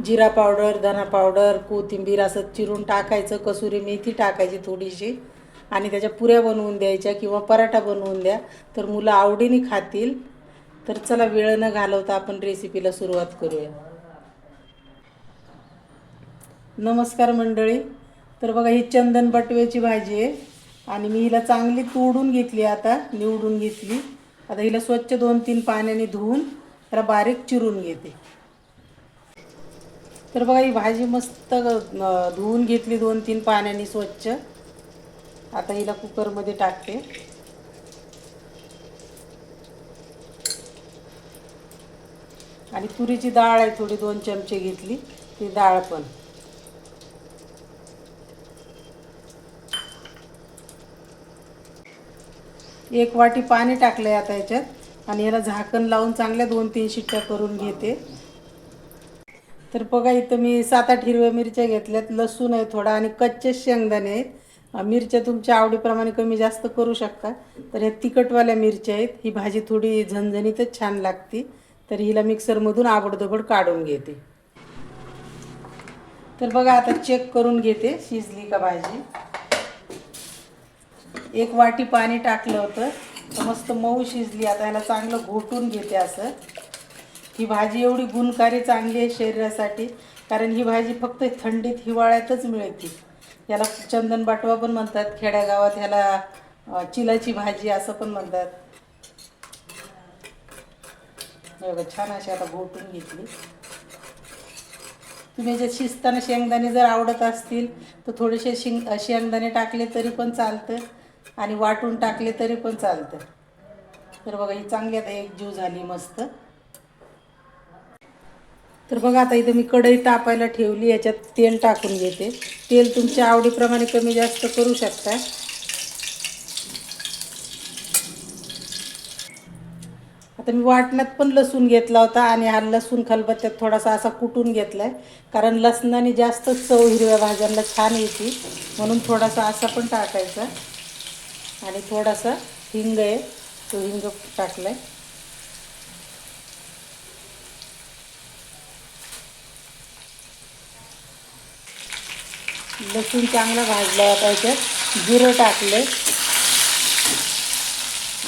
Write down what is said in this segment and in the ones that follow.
जिरा powder, धना powder, कोथिंबीर असं चिरून टाकायचं, कसुरी मेथी टाकायची थोडीशी आणि त्याच्या पुऱ्या बनवून द्यायच्या किंवा पराठा बनवून द्या, तर मुलं आवडीने खातील. तर चला वेळ न घालवता आपण रेसिपीला सुरुवात करूया. नमस्कार मंडळी. तर बघा, ही चंदन बटव्याची भाजी आहे आणि मी हिला चांगली तोडून घेतली, आता निवडून घेतली. आता हिला स्वच्छ 2-3 पाण्याने धुवून त्याला बारीक चिरून घेते. तर बघा, ही भाजी मस्त धुवून घेतली 2-3 पाण्याने स्वच्छ. आता हिला कुकरमध्ये टाकते. आणि तुरीची डाळ आहे थोडी, 2 चमचे घेतली ती डाळ पण. एक वाटी पाणी टाकलं आहे आता याच्यात आणि याला झाकण लावून चांगल्या 2-3 शिट्ट्या करून घेते. तर बघा, इथं मी 7-8 हिरव्या मिरच्या घेतल्यात, लसूण आहे थोडा आणि कच्चे शेंगदाणे आहेत. मिरच्या तुमच्या आवडीप्रमाणे कमी जास्त करू शकता. तर ह्या तिखटवाल्या मिरच्या आहेत. ही भाजी थोडी झणझणीतच छान लागते. तर हिला मिक्सरमधून आबडधोबड काढून घेते. तर बघा, आता चेक करून घेते शिजली का भाजी. 1 वाटी पाणी टाकलं होतं तर मस्त मऊ शिजली. आता याला चांगलं घोटून घेते असं. ही भाजी एवढी गुणकारी चांगली आहे शरीरासाठी, कारण ही भाजी फक्त थंडीत हिवाळ्यातच मिळते. याला चंदन बाटवा पण म्हणतात, खेड्यागावात ह्याला चिलाची भाजी असं पण म्हणतात. बघा, छान अशी आता घोटून घेतली. तुम्ही जे शिजताना शेंगदाणे जर आवडत असतील तर थोडेसे शेंगदाणे टाकले तरी पण चालतं आणि वाटून टाकले तरी पण चालतं. तर बघा, ही चांगली आता एकजीव झाली मस्त. तर बघा, आता इथं मी कढई तापायला ठेवली, याच्यात तेल टाकून घेते. तेल तुमच्या आवडीप्रमाणे कमी जास्त करू शकता. आता मी वाटण्यात पण लसूण घेतला होता आणि हा लसूण खलबत्त्यात थोडासा असा कुटून घेतला आहे, कारण लसणाने जास्त चव हिरव्या भाज्यांना छान येते, म्हणून थोडासा असा पण टाकायचा. आणि थोडासा हिंग आहे, तो हिंग टाकला आहे. लसूण चांगला भाजला होता, याच्यात जिरं टाकलं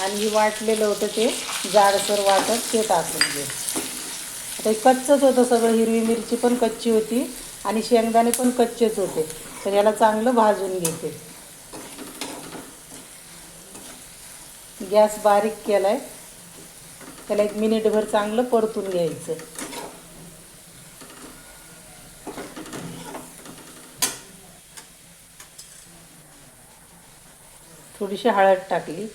आणि हे वाटलेलं होतं ते जाडसर वाटत ते टाकून घे. आता हे कच्चंच होतं सगळं, हिरवी मिरची पण कच्ची होती आणि शेंगदाणे पण कच्चेच होते. तर याला चांगलं भाजून घेते. गॅस बारीक केला आहे. त्याला 1 मिनिटभर चांगलं परतून घ्यायचं. थोडीशी हळद टाकली.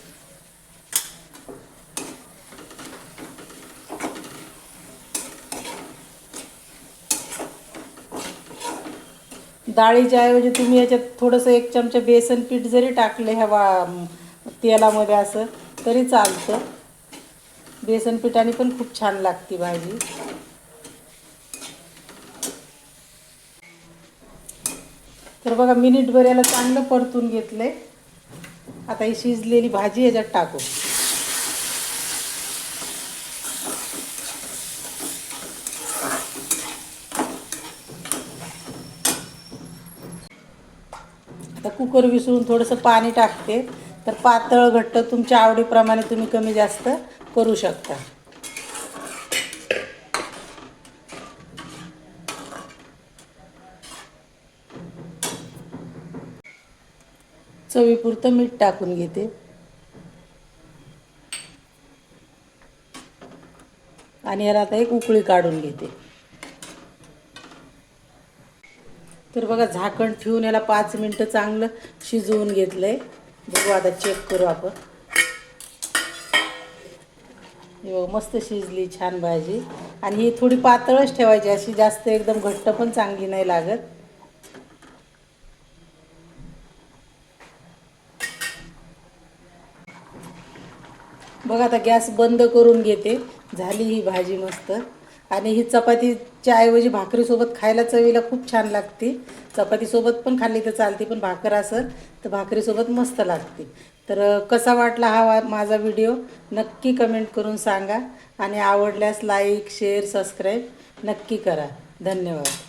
डाळीच्या ऐवजी तुम्ही याच्यात थोडंसं 1 चमचा बेसन पीठ जरी टाकलं ह्या तेलामध्ये असं तरी चालतं. बेसन पिठाने पण खूप छान लागते भाजी. तर बघा, मिनिटभर याला चांगलं परतून घेतलं आहे. आता ही शिजलेली भाजी याच्यात टाकू. आता कुकर विसळून थोडंसं पाणी टाकते. तर पातळ घट्ट तुमच्या आवडीप्रमाणे तुम्ही कमी जास्त करू शकता. चवीपुरतं मीठ टाकून घेते आणि याला आता 1 उकळी काढून घेते. तर बघा, झाकण ठेवून याला 5 मिनटं चांगलं शिजवून घेतलं आहे. बघू, आता चेक करू आपण. मस्त शिजली छान भाजी. आणि ही थोडी पातळच ठेवायची, अशी जास्त एकदम घट्ट पण चांगली नाही लागत. बघा, आता गॅस बंद करून घेते. झाली ही भाजी मस्त. आणि ही चपातीच्या ऐवजी भाकरीसोबत खायला चवीला खूप छान लागते. चपातीसोबत पण खाल्ली तर चालते, पण भाकर असेल तर भाकरीसोबत मस्त लागते. तर कसा वाटला हा माझा व्हिडिओ नक्की कमेंट करून सांगा आणि आवडल्यास लाईक शेअर सबस्क्राईब नक्की करा. धन्यवाद.